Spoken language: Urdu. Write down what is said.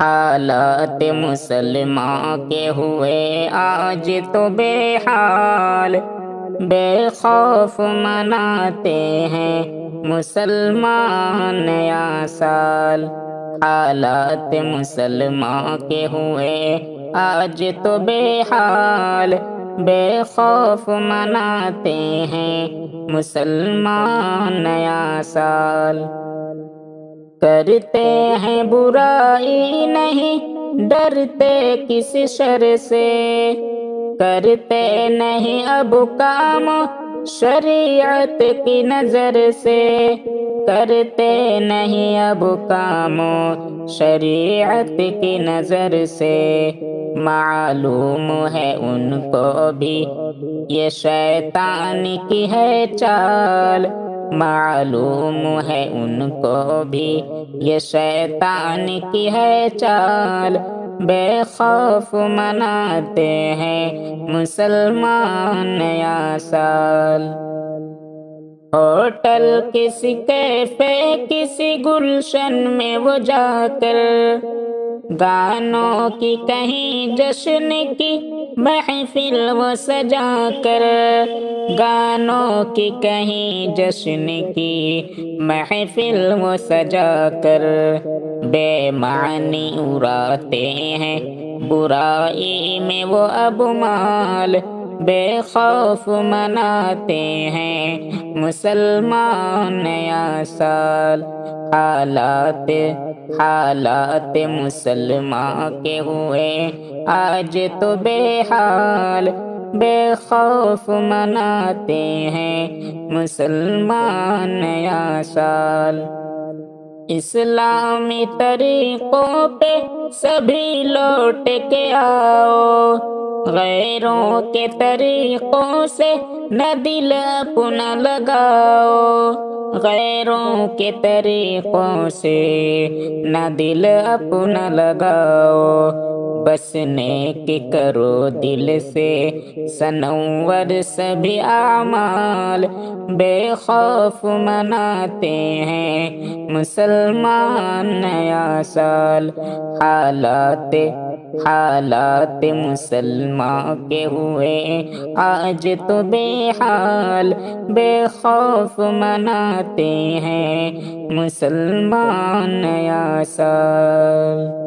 حالات مسلمان کے ہوئے آج تو بے حال، بے خوف مناتے ہیں مسلمان نیا سال۔ حالات مسلمان کے ہوئے آج تو بے حال، بے خوف مناتے ہیں مسلمان نیا سال۔ کرتے ہیں برائی نہیں ڈرتے کسی شر سے، کرتے نہیں اب کام شریعت کی نظر سے، کرتے نہیں اب کام شریعت کی نظر سے۔ معلوم ہے ان کو بھی یہ شیطان کی ہے چال، معلوم ہے ان کو بھی یہ شیطان کی ہے چال، بے خوف مناتے ہیں مسلمان نیا سال۔ ہوٹل کسی کیفے کسی گلشن میں وہ جا کر، گانوں کی کہیں جشن کی محفل وہ سجا کر، گانوں کی کہیں جشن کی محفل وہ سجا کر، بے معنی اڑاتے ہیں برائی میں وہ اب مال، بے خوف مناتے ہیں مسلمان نیا سال۔ حالات مسلمان کے ہوئے آج تو بے حال، بے خوف مناتے ہیں مسلمان نیا سال۔ اسلامی طریقوں پہ سبھی لوٹ کے آؤ، غیروں کے طریقوں سے نہ دل اپنا لگاؤ، غیروں کے طریقوں سے نہ دل اپنا لگاؤ، بس نیک کرو دل سے سنور سبھی اعمال، بے خوف مناتے ہیں مسلمان نیا سال۔ حالات مسلمان کے ہوئے آج تو بے حال، بے خوف مناتے ہیں مسلمان نیا سال۔